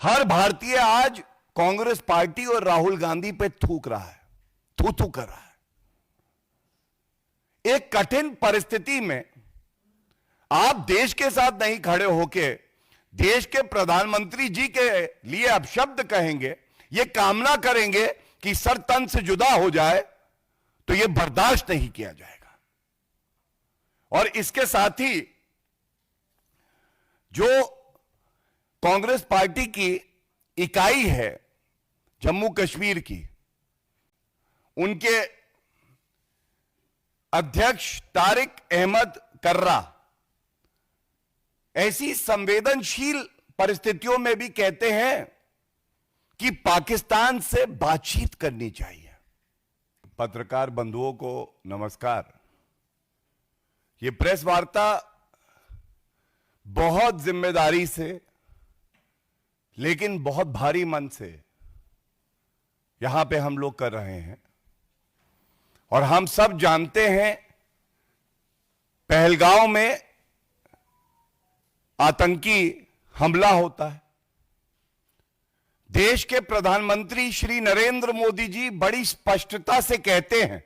हर भारतीय आज कांग्रेस पार्टी और राहुल गांधी पे थूक रहा है, थू थू कर रहा है। एक कठिन परिस्थिति में आप देश के साथ नहीं खड़े होके देश के प्रधानमंत्री जी के लिए अपशब्द कहेंगे, ये कामना करेंगे कि सर तन से जुदा हो जाए, तो यह बर्दाश्त नहीं किया जाएगा। और इसके साथ ही जो कांग्रेस पार्टी की इकाई है जम्मू कश्मीर की, उनके अध्यक्ष तारिक अहमद कर्रा ऐसी संवेदनशील परिस्थितियों में भी कहते हैं कि पाकिस्तान से बातचीत करनी चाहिए। पत्रकार बंधुओं को नमस्कार। यह प्रेस वार्ता बहुत जिम्मेदारी से लेकिन बहुत भारी मन से यहां पे हम लोग कर रहे हैं। और हम सब जानते हैं पहलगांव में आतंकी हमला होता है। देश के प्रधानमंत्री श्री नरेंद्र मोदी जी बड़ी स्पष्टता से कहते हैं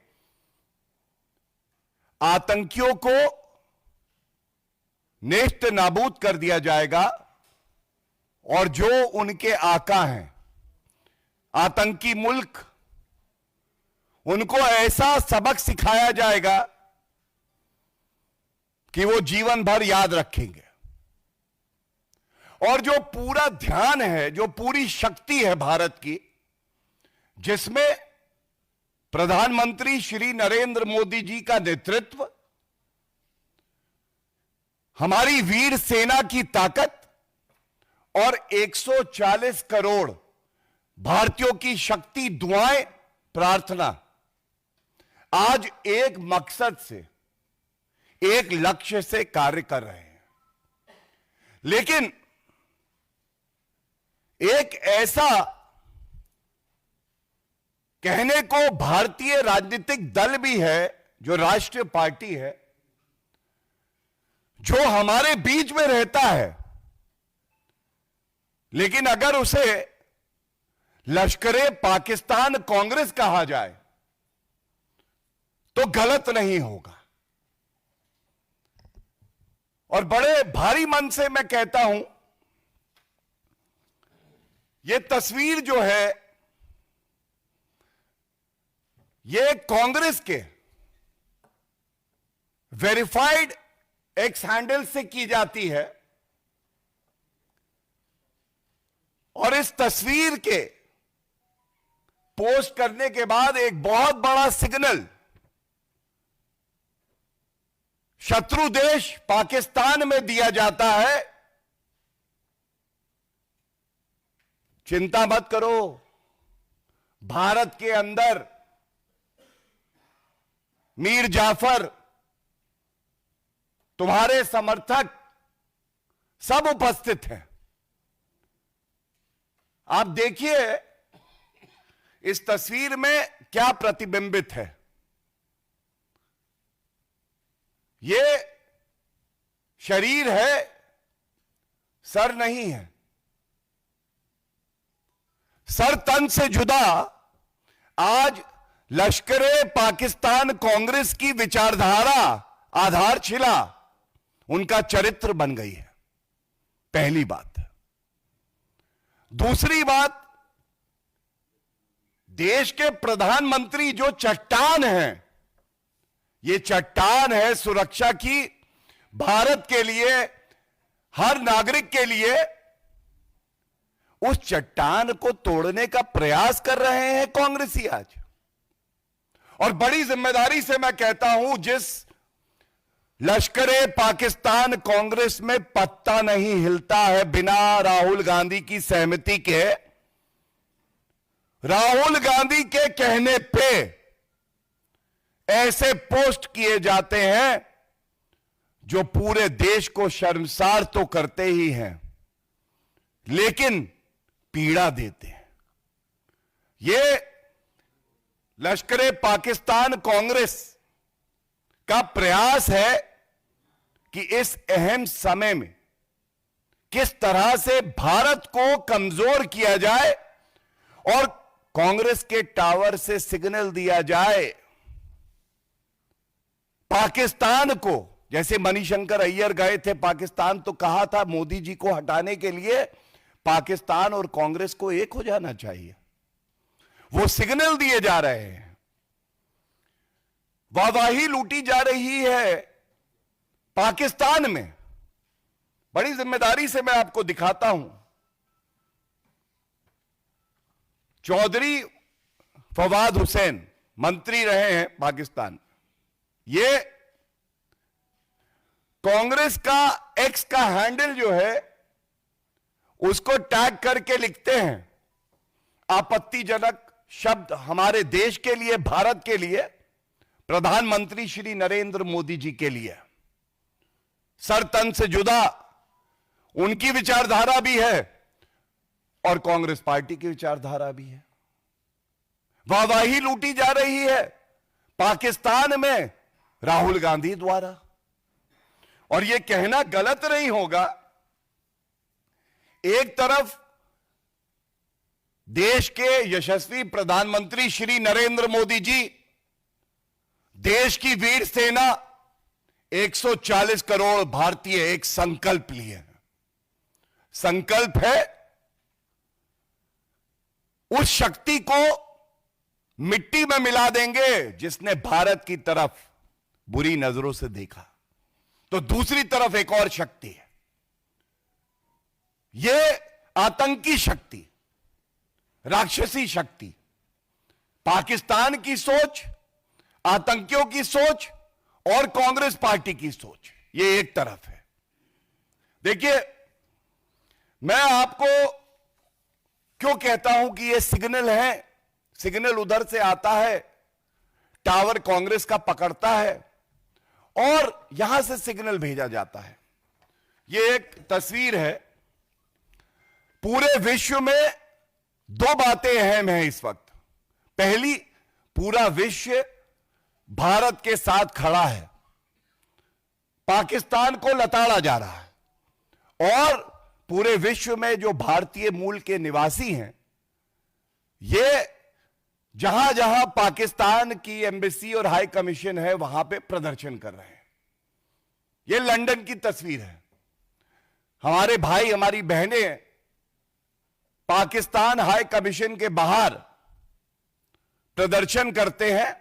आतंकियों को नेस्त नाबूद कर दिया जाएगा और जो उनके आका हैं आतंकी मुल्क, उनको ऐसा सबक सिखाया जाएगा कि वो जीवन भर याद रखेंगे। और जो पूरा ध्यान है, जो पूरी शक्ति है भारत की, जिसमें प्रधानमंत्री श्री नरेंद्र मोदी जी का नेतृत्व, हमारी वीर सेना की ताकत और 140 करोड़ भारतीयों की शक्ति, दुआएं, प्रार्थना आज एक मकसद से, एक लक्ष्य से कार्य कर रहे हैं। लेकिन एक ऐसा कहने को भारतीय राजनीतिक दल भी है, जो राष्ट्रीय पार्टी है, जो हमारे बीच में रहता है, लेकिन अगर उसे लश्करे पाकिस्तान कांग्रेस कहा जाए तो गलत नहीं होगा। और बड़े भारी मन से मैं कहता हूं, यह तस्वीर जो है यह कांग्रेस के वेरीफाइड एक्स हैंडल से की जाती है। और इस तस्वीर के पोस्ट करने के बाद एक बहुत बड़ा सिग्नल शत्रु देश पाकिस्तान में दिया जाता है, चिंता मत करो, भारत के अंदर मीर जाफर, तुम्हारे समर्थक सब उपस्थित हैं। आप देखिए इस तस्वीर में क्या प्रतिबिंबित है। यह शरीर है, सर नहीं है। सर तन से जुदा आज लश्करे पाकिस्तान कांग्रेस की विचारधारा, आधारशिला, उनका चरित्र बन गई है। पहली बात। दूसरी बात, देश के प्रधानमंत्री जो चट्टान है, यह चट्टान है सुरक्षा की, भारत के लिए, हर नागरिक के लिए, उस चट्टान को तोड़ने का प्रयास कर रहे हैं कांग्रेसी आज। और बड़ी जिम्मेदारी से मैं कहता हूं, जिस लश्करे पाकिस्तान कांग्रेस में पत्ता नहीं हिलता है बिना राहुल गांधी की सहमति के। राहुल गांधी के कहने पे ऐसे पोस्ट किए जाते हैं जो पूरे देश को शर्मसार तो करते ही हैं, लेकिन पीड़ा देते हैं। ये लश्करे पाकिस्तान कांग्रेस का प्रयास है कि इस अहम समय में किस तरह से भारत को कमजोर किया जाए और कांग्रेस के टावर से सिग्नल दिया जाए पाकिस्तान को। जैसे मणिशंकर अय्यर गए थे पाकिस्तान, तो कहा था मोदी जी को हटाने के लिए पाकिस्तान और कांग्रेस को एक हो जाना चाहिए। वो सिग्नल दिए जा रहे हैं, वाहवाही लूटी जा रही है पाकिस्तान में। बड़ी जिम्मेदारी से मैं आपको दिखाता हूं, चौधरी फवाद हुसैन मंत्री रहे हैं पाकिस्तान। ये कांग्रेस का एक्स का हैंडल जो है उसको टैग करके लिखते हैं आपत्तिजनक शब्द हमारे देश के लिए, भारत के लिए, प्रधानमंत्री श्री नरेंद्र मोदी जी के लिए। सर तन से जुदा उनकी विचारधारा भी है और कांग्रेस पार्टी की विचारधारा भी है। वाहवाही लूटी जा रही है पाकिस्तान में राहुल गांधी द्वारा। और यह कहना गलत नहीं होगा, एक तरफ देश के यशस्वी प्रधानमंत्री श्री नरेंद्र मोदी जी देश की वीर सेना 140 करोड़ भारतीय एक संकल्प लिए हैं। संकल्प है उस शक्ति को मिट्टी में मिला देंगे जिसने भारत की तरफ बुरी नजरों से देखा। तो दूसरी तरफ एक और शक्ति है, यह आतंकी शक्ति, राक्षसी शक्ति। पाकिस्तान की सोच, आतंकियों की सोच और कांग्रेस पार्टी की सोच, यह एक तरफ है। देखिए, मैं आपको क्यों कहता हूं कि यह सिग्नल है। सिग्नल उधर से आता है, टावर कांग्रेस का पकड़ता है और यहां से सिग्नल भेजा जाता है। यह एक तस्वीर है। पूरे विश्व में दो बातें अहम हैं इस वक्त। पहली, पूरा विश्व भारत के साथ खड़ा है, पाकिस्तान को लताड़ा जा रहा है। और पूरे विश्व में जो भारतीय मूल के निवासी हैं, ये जहां जहां पाकिस्तान की एम्बेसी और हाई कमीशन है वहां पे प्रदर्शन कर रहे हैं। ये लंदन की तस्वीर है। हमारे भाई, हमारी बहनें पाकिस्तान हाई कमीशन के बाहर प्रदर्शन करते हैं।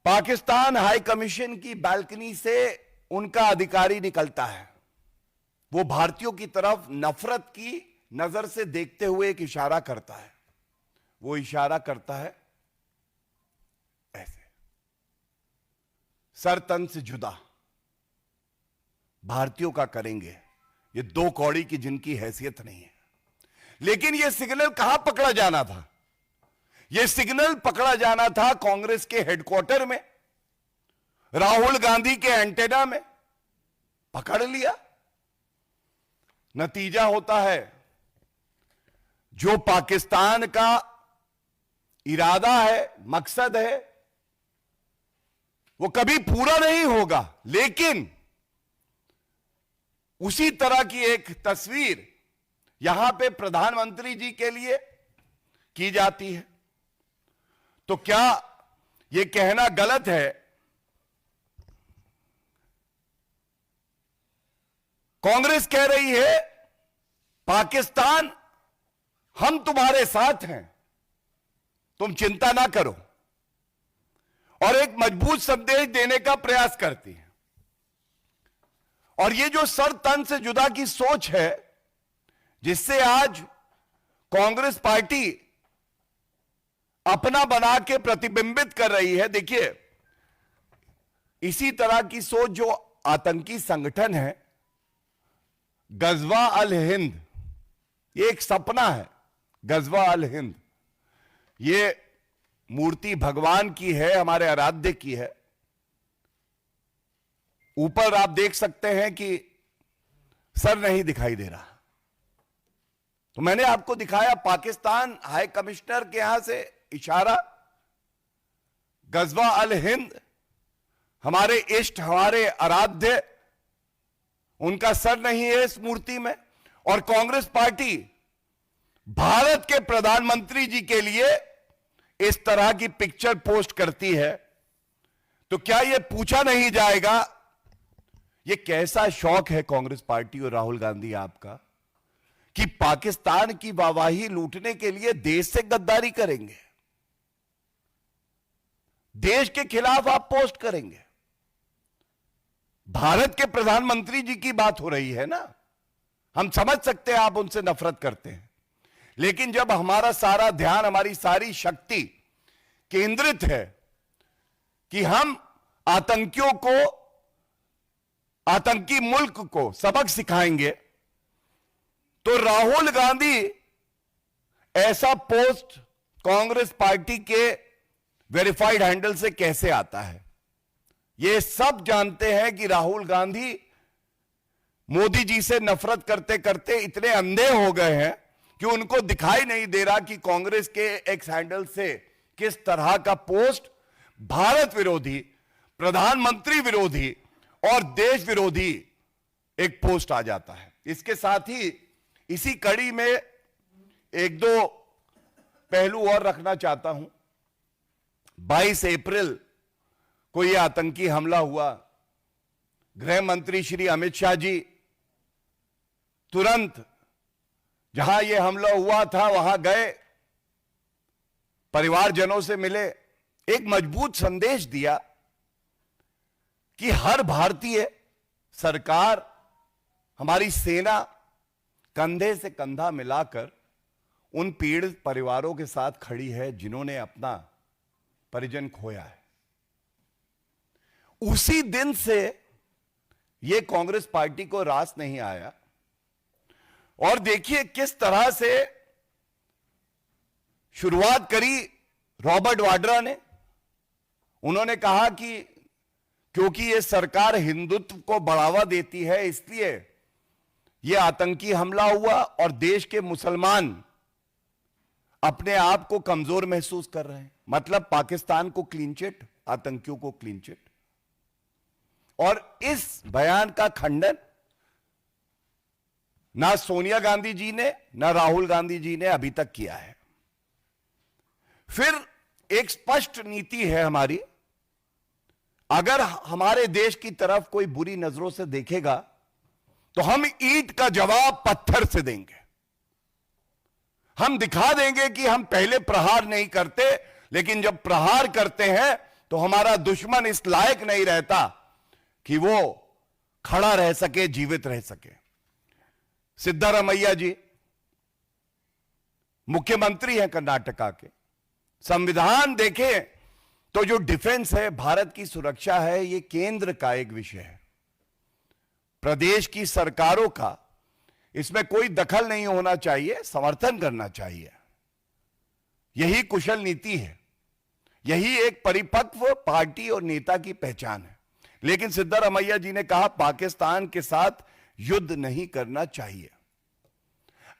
पाकिस्तान हाई कमीशन की बालकनी से उनका अधिकारी निकलता है। वो भारतीयों की तरफ नफरत की नजर से देखते हुए एक इशारा करता है। वो इशारा करता है ऐसे, सर तन से जुदा भारतीयों का करेंगे। ये दो कौड़ी की जिनकी हैसियत नहीं है। लेकिन यह सिग्नल कहां पकड़ा जाना था? यह सिग्नल पकड़ा जाना था कांग्रेस के हेडक्वार्टर में, राहुल गांधी के एंटेना में। पकड़ लिया। नतीजा होता है, जो पाकिस्तान का इरादा है, मकसद है, वो कभी पूरा नहीं होगा। लेकिन उसी तरह की एक तस्वीर यहां पे प्रधानमंत्री जी के लिए की जाती है। तो क्या यह कहना गलत है? कांग्रेस कह रही है, पाकिस्तान हम तुम्हारे साथ हैं, तुम चिंता ना करो, और एक मजबूत संदेश देने का प्रयास करती है। और ये जो सर तन से जुदा की सोच है, जिससे आज कांग्रेस पार्टी अपना बना के प्रतिबिंबित कर रही है। देखिए, इसी तरह की सोच जो आतंकी संगठन है गजवा अल हिंद, ये एक सपना है। गजवा अल हिंद, ये मूर्ति भगवान की है, हमारे आराध्य की है। ऊपर आप देख सकते हैं कि सर नहीं दिखाई दे रहा। तो मैंने आपको दिखाया पाकिस्तान हाई कमिश्नर के यहां से इशारा, गजवा अल हिंद, हमारे इष्ट, हमारे आराध्य उनका सर नहीं है इस मूर्ति में, और कांग्रेस पार्टी भारत के प्रधानमंत्री जी के लिए इस तरह की पिक्चर पोस्ट करती है, तो क्या यह पूछा नहीं जाएगा यह कैसा शौक है कांग्रेस पार्टी और राहुल गांधी आपका कि पाकिस्तान की वाहवाही लूटने के लिए देश से गद्दारी करेंगे, देश के खिलाफ आप पोस्ट करेंगे। भारत के प्रधानमंत्री जी की बात हो रही है ना, हम समझ सकते हैं आप उनसे नफरत करते हैं, लेकिन जब हमारा सारा ध्यान, हमारी सारी शक्ति केंद्रित है कि हम आतंकियों को, आतंकी मुल्क को सबक सिखाएंगे, तो राहुल गांधी ऐसा पोस्ट कांग्रेस पार्टी के वेरीफाइड हैंडल से कैसे आता है? ये सब जानते हैं कि राहुल गांधी मोदी जी से नफरत करते करते इतने अंधे हो गए हैं कि उनको दिखाई नहीं दे रहा कि कांग्रेस के एक्स हैंडल से किस तरह का पोस्ट भारत विरोधी, प्रधानमंत्री विरोधी और देश विरोधी एक पोस्ट आ जाता है। इसके साथ ही इसी कड़ी में एक दो पहलू और रखना चाहता हूं। 22 अप्रैल को यह आतंकी हमला हुआ, गृह मंत्री श्री अमित शाह जी तुरंत जहां यह हमला हुआ था वहां गए, परिवारजनों से मिले, एक मजबूत संदेश दिया कि हर भारतीय, सरकार, हमारी सेना कंधे से कंधा मिलाकर उन पीड़ित परिवारों के साथ खड़ी है जिन्होंने अपना परिजन खोया है। उसी दिन से यह कांग्रेस पार्टी को रास नहीं आया, और देखिए किस तरह से शुरुआत करी रॉबर्ट वाड्रा ने। उन्होंने कहा कि क्योंकि यह सरकार हिंदुत्व को बढ़ावा देती है इसलिए यह आतंकी हमला हुआ और देश के मुसलमान अपने आप को कमजोर महसूस कर रहे हैं। मतलब पाकिस्तान को क्लीन चिट, आतंकियों को क्लीन चिट। और इस बयान का खंडन ना सोनिया गांधी जी ने ना राहुल गांधी जी ने अभी तक किया है। फिर एक स्पष्ट नीति है हमारी, अगर हमारे देश की तरफ कोई बुरी नजरों से देखेगा तो हम ईंट का जवाब पत्थर से देंगे। हम दिखा देंगे कि हम पहले प्रहार नहीं करते, लेकिन जब प्रहार करते हैं तो हमारा दुश्मन इस लायक नहीं रहता कि वो खड़ा रह सके, जीवित रह सके। सिद्धारमैया जी मुख्यमंत्री हैं कर्नाटका के। संविधान देखें तो जो डिफेंस है, भारत की सुरक्षा है, ये केंद्र का एक विषय है। प्रदेश की सरकारों का इसमें कोई दखल नहीं होना चाहिए, समर्थन करना चाहिए। यही कुशल नीति है, यही एक परिपक्व पार्टी और नेता की पहचान है। लेकिन सिद्धारमैया जी ने कहा पाकिस्तान के साथ युद्ध नहीं करना चाहिए।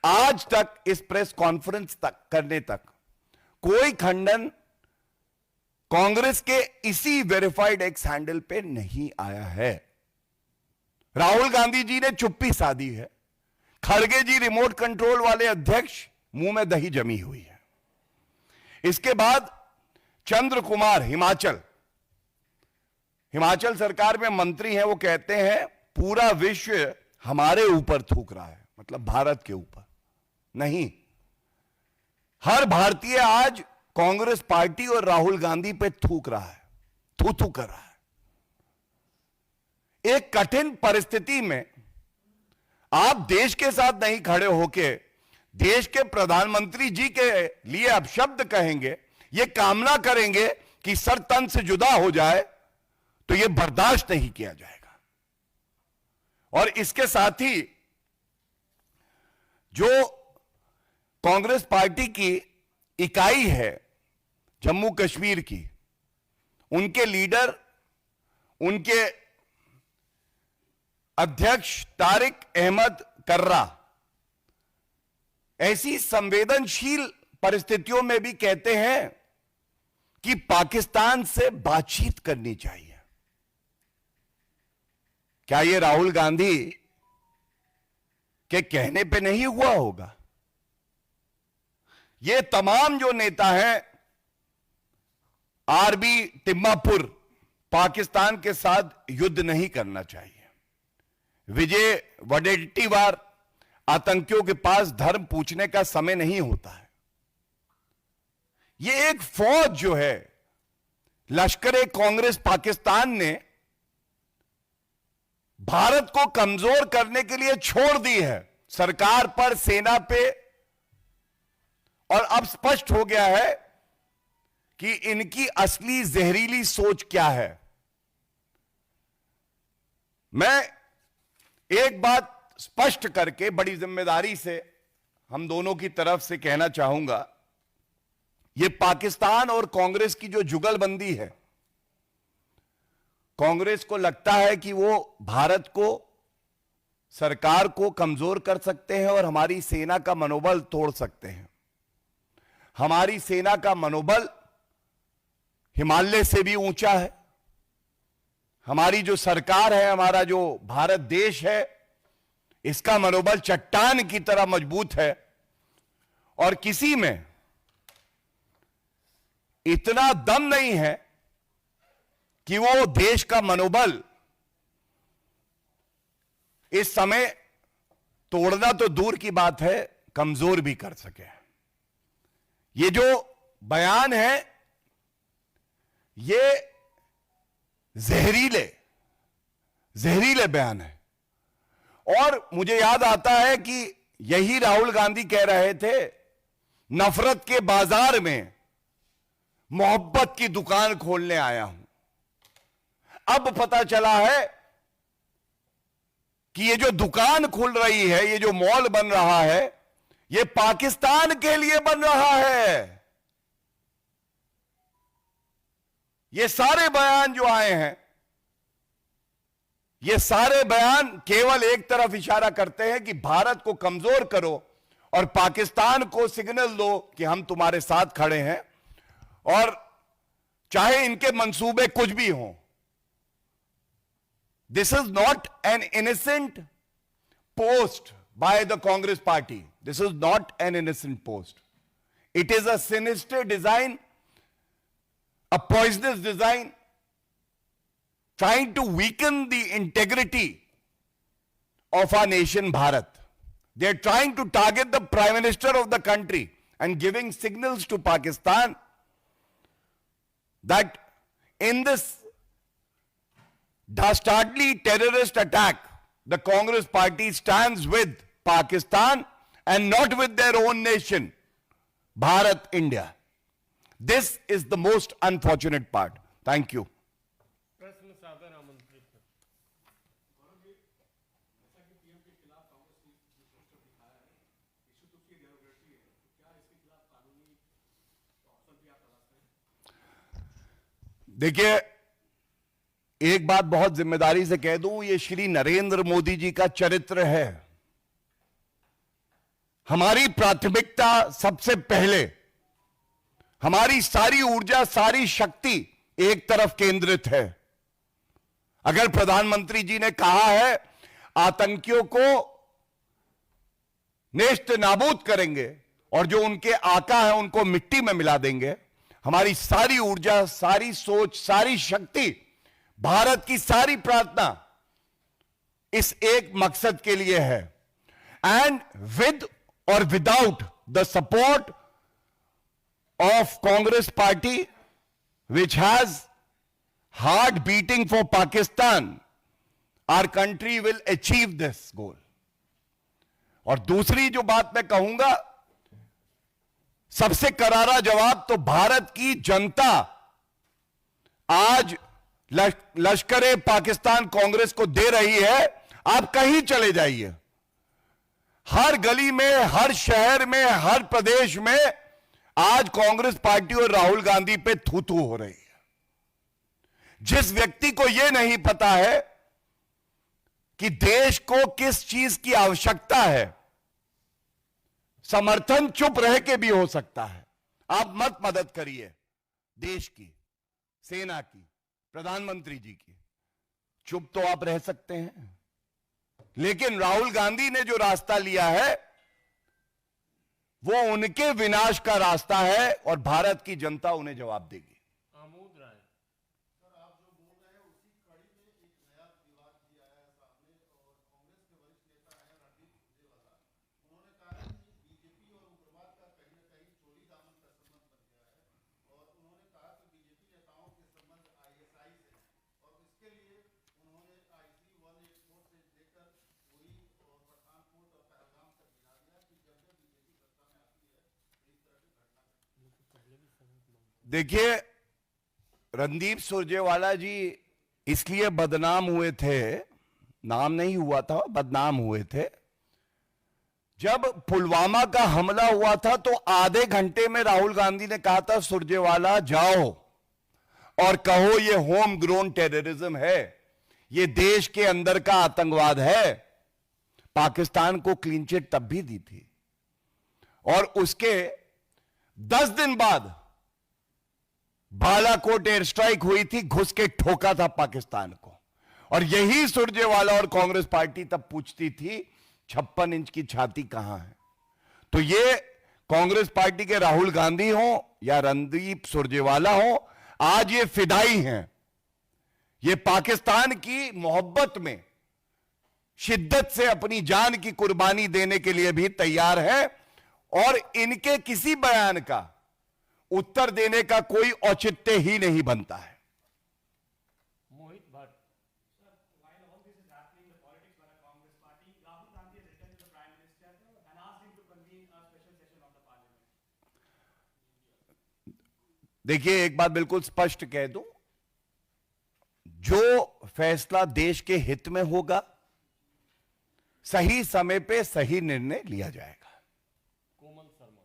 आज तक इस प्रेस कॉन्फ्रेंस तक करने तक कोई खंडन कांग्रेस के इसी वेरीफाइड एक्स हैंडल पे नहीं आया है। राहुल गांधी जी ने चुप्पी साधी है, खड़गे जी रिमोट कंट्रोल वाले अध्यक्ष, मुंह में दही जमी हुई है। इसके बाद चंद्र कुमार हिमाचल सरकार में मंत्री हैं, वो कहते हैं पूरा विश्व हमारे ऊपर थूक रहा है, मतलब भारत के ऊपर नहीं। हर भारतीय आज कांग्रेस पार्टी और राहुल गांधी पे थूक रहा है, थू कर रहा है। एक कठिन परिस्थिति में आप देश के साथ नहीं खड़े होके देश के प्रधानमंत्री जी के लिए अपशब्द कहेंगे, ये कामना करेंगे कि सर तन से जुदा हो जाए, तो यह बर्दाश्त नहीं किया जाएगा। और इसके साथ ही जो कांग्रेस पार्टी की इकाई है जम्मू कश्मीर की, उनके लीडर, उनके अध्यक्ष तारिक अहमद कर्रा ऐसी संवेदनशील परिस्थितियों में भी कहते हैं कि पाकिस्तान से बातचीत करनी चाहिए। क्या ये राहुल गांधी के कहने पे नहीं हुआ होगा। ये तमाम जो नेता हैं, आरबी तिम्मापुर पाकिस्तान के साथ युद्ध नहीं करना चाहिए। विजय वडेट्टीवार आतंकियों के पास धर्म पूछने का समय नहीं होता है। ये एक फौज जो है लश्कर-ए कांग्रेस पाकिस्तान ने भारत को कमजोर करने के लिए छोड़ दी है सरकार पर, सेना पे, और अब स्पष्ट हो गया है कि इनकी असली जहरीली सोच क्या है। मैं एक बात स्पष्ट करके बड़ी जिम्मेदारी से हम दोनों की तरफ से कहना चाहूंगा, यह पाकिस्तान और कांग्रेस की जो जुगलबंदी है, कांग्रेस को लगता है कि वो भारत को, सरकार को कमजोर कर सकते हैं और हमारी सेना का मनोबल तोड़ सकते हैं। हमारी सेना का मनोबल हिमालय से भी ऊंचा है। हमारी जो सरकार है, हमारा जो भारत देश है, इसका मनोबल चट्टान की तरह मजबूत है और किसी में इतना दम नहीं है कि वो देश का मनोबल इस समय तोड़ना तो दूर की बात है, कमजोर भी कर सके। ये जो बयान है ये जहरीले बयान है। और मुझे याद आता है कि यही राहुल गांधी कह रहे थे, नफरत के बाजार में मोहब्बत की दुकान खोलने आया हूं। अब पता चला है कि ये जो दुकान खुल रही है, ये जो मॉल बन रहा है, ये पाकिस्तान के लिए बन रहा है। ये सारे बयान जो आए हैं, ये सारे बयान केवल एक तरफ इशारा करते हैं कि भारत को कमजोर करो और पाकिस्तान को सिग्नल दो कि हम तुम्हारे साथ खड़े हैं, और चाहे इनके मंसूबे कुछ भी हों। This is not an innocent post by the Congress party. This is not an innocent post. It is a sinister design, a poisonous design, trying to weaken the integrity of our nation, Bharat. They are trying to target the Prime Minister of the country and giving signals to Pakistan that in this dastardly terrorist attack, the Congress party stands with Pakistan and not with their own nation, Bharat, India. This is the most unfortunate part. Thank you. प्रश्न सादर आमंत्रित है। देखिए, एक बात बहुत जिम्मेदारी से कह दूं, ये श्री नरेंद्र मोदी जी का चरित्र है। हमारी प्राथमिकता सबसे पहले, हमारी सारी ऊर्जा, सारी शक्ति एक तरफ केंद्रित है। अगर प्रधानमंत्री जी ने कहा है आतंकियों को नेस्त नाबूद करेंगे और जो उनके आका है उनको मिट्टी में मिला देंगे, हमारी सारी ऊर्जा, सारी सोच, सारी शक्ति, भारत की सारी प्रार्थना इस एक मकसद के लिए है। And with or without the support of Congress party, which has heart beating for Pakistan, our country will achieve this goal. और दूसरी जो बात मैं कहूंगा, सबसे करारा जवाब तो भारत की जनता आज लश्कर-ए पाकिस्तान कांग्रेस को दे रही है। आप कहीं चले जाइए, हर गली में, हर शहर में, हर प्रदेश में आज कांग्रेस पार्टी और राहुल गांधी पे थू-थू हो रही है। जिस व्यक्ति को यह नहीं पता है कि देश को किस चीज की आवश्यकता है, समर्थन चुप रह के भी हो सकता है। आप मत मदद करिए देश की, सेना की, प्रधानमंत्री जी की। चुप तो आप रह सकते हैं, लेकिन राहुल गांधी ने जो रास्ता लिया है वो उनके विनाश का रास्ता है और भारत की जनता उन्हें जवाब देगी। आमोद राय। देखिए, रणदीप सुरजेवाला जी इसलिए बदनाम हुए थे, नाम नहीं हुआ था, बदनाम हुए थे। जब पुलवामा का हमला हुआ था तो आधे घंटे में राहुल गांधी ने कहा था सुरजेवाला जाओ और कहो ये होम ग्रोन टेररिज्म है, ये देश के अंदर का आतंकवाद है। पाकिस्तान को क्लीन चिट तब भी दी थी और उसके 10 दिन बाद बालाकोट एयर स्ट्राइक हुई थी, घुस के ठोका था पाकिस्तान को। और यही सुरजेवाला और कांग्रेस पार्टी तब पूछती थी 56 इंच की छाती कहां है। तो ये कांग्रेस पार्टी के राहुल गांधी हो या रणदीप सुरजेवाला हो, आज ये फिदाई हैं। ये पाकिस्तान की मोहब्बत में शिद्दत से अपनी जान की कुर्बानी देने के लिए भी तैयार है और इनके किसी बयान का उत्तर देने का कोई औचित्य ही नहीं बनता है। मोहित Bhatt. While all this is happening, the politics by the Congress party, Rahul Gandhi has written to the Prime Minister and asked him to convene a special session of the Parliament. देखिए, एक बात बिल्कुल स्पष्ट कह दूं, जो फैसला देश के हित में होगा सही समय पे सही निर्णय लिया जाएगा। कोमल शर्मा।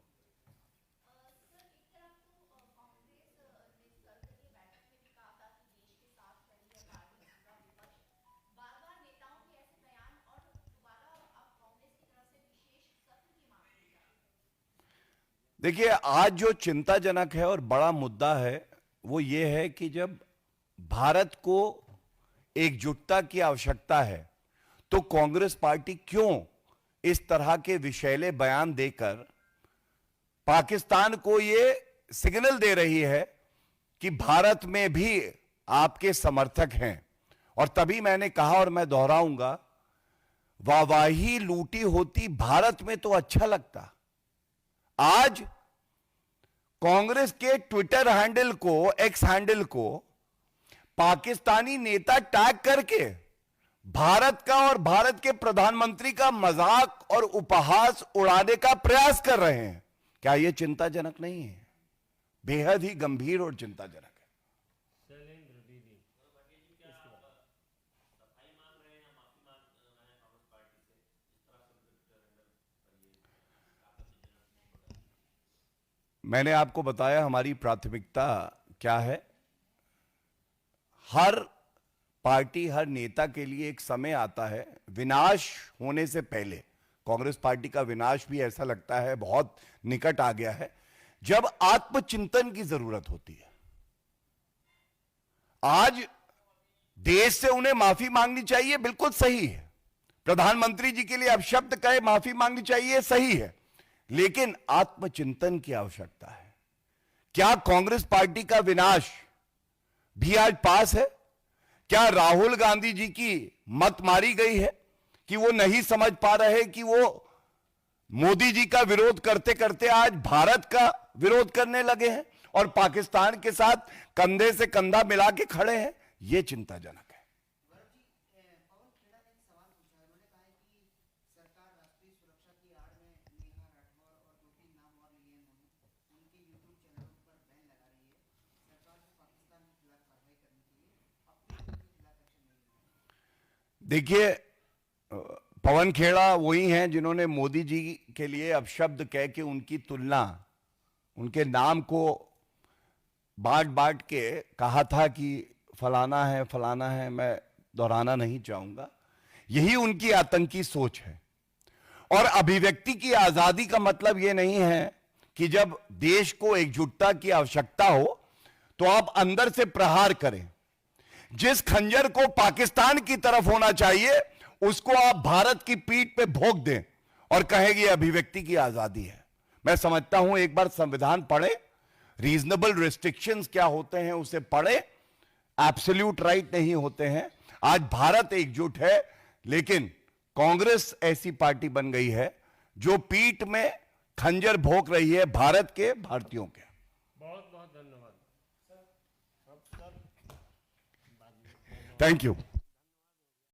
देखिए, आज जो चिंताजनक है और बड़ा मुद्दा है वो ये है कि जब भारत को एकजुटता की आवश्यकता है तो कांग्रेस पार्टी क्यों इस तरह के विषैले बयान देकर पाकिस्तान को ये सिग्नल दे रही है कि भारत में भी आपके समर्थक हैं। और तभी मैंने कहा और मैं दोहराऊंगा, वाहवाही लूटी होती भारत में तो अच्छा लगता। आज कांग्रेस के ट्विटर हैंडल को, एक्स हैंडल को पाकिस्तानी नेता टैग करके भारत का और भारत के प्रधानमंत्री का मजाक और उपहास उड़ाने का प्रयास कर रहे हैं। क्या यह चिंताजनक नहीं है? बेहद ही गंभीर और चिंताजनक है। शैलेंद्र दीदी। मैंने आपको बताया हमारी प्राथमिकता क्या है। हर पार्टी, हर नेता के लिए एक समय आता है, विनाश होने से पहले, कांग्रेस पार्टी का विनाश भी ऐसा लगता है बहुत निकट आ गया है, जब आत्मचिंतन की जरूरत होती है। आज देश से उन्हें माफी मांगनी चाहिए, बिल्कुल सही है। प्रधानमंत्री जी के लिए अपशब्द कहे माफी मांगनी चाहिए, सही है। लेकिन आत्मचिंतन की आवश्यकता है। क्या कांग्रेस पार्टी का विनाश भी आज पास है? क्या राहुल गांधी जी की मत मारी गई है कि वो नहीं समझ पा रहे कि वो मोदी जी का विरोध करते करते आज भारत का विरोध करने लगे हैं और पाकिस्तान के साथ कंधे से कंधा मिला के खड़े हैं? ये चिंताजनक है। पवन खेड़ा ने एक सवाल पूछा है। उन्होंने कहा है कि सरकार राष्ट्रीय सुरक्षा की आड़ में नेहा राठौर और 2-3 नाम और लिए हैं, उनके यूट्यूब चैनलों पर बैन लगा रही है। सरकार को पाकिस्तान के खिलाफ कार्रवाई करनी चाहिए, अपने उनके खिलाफ एक्शन नहीं लेना। देखिए, पवन खेड़ा वही हैं जिन्होंने मोदी जी के लिए अपशब्द कह के उनकी तुलना, उनके नाम को बांट बांट के कहा था कि फलाना है फलाना है। मैं दोहराना नहीं चाहूंगा। यही उनकी आतंकी सोच है। और अभिव्यक्ति की आजादी का मतलब यह नहीं है कि जब देश को एकजुटता की आवश्यकता हो तो आप अंदर से प्रहार करें। जिस खंजर को पाकिस्तान की तरफ होना चाहिए उसको आप भारत की पीठ पे भोंक दें और कहें कि अभिव्यक्ति की आजादी है। मैं समझता हूं एक बार संविधान पढ़े, रीजनेबल रिस्ट्रिक्शंस क्या होते हैं उसे पढ़े, एब्सोल्यूट राइट नहीं होते हैं। आज भारत एकजुट है, लेकिन कांग्रेस ऐसी पार्टी बन गई है जो पीठ में खंजर भोंक रही है भारत के, भारतीयों के। बहुत बहुत धन्यवाद। Thank you.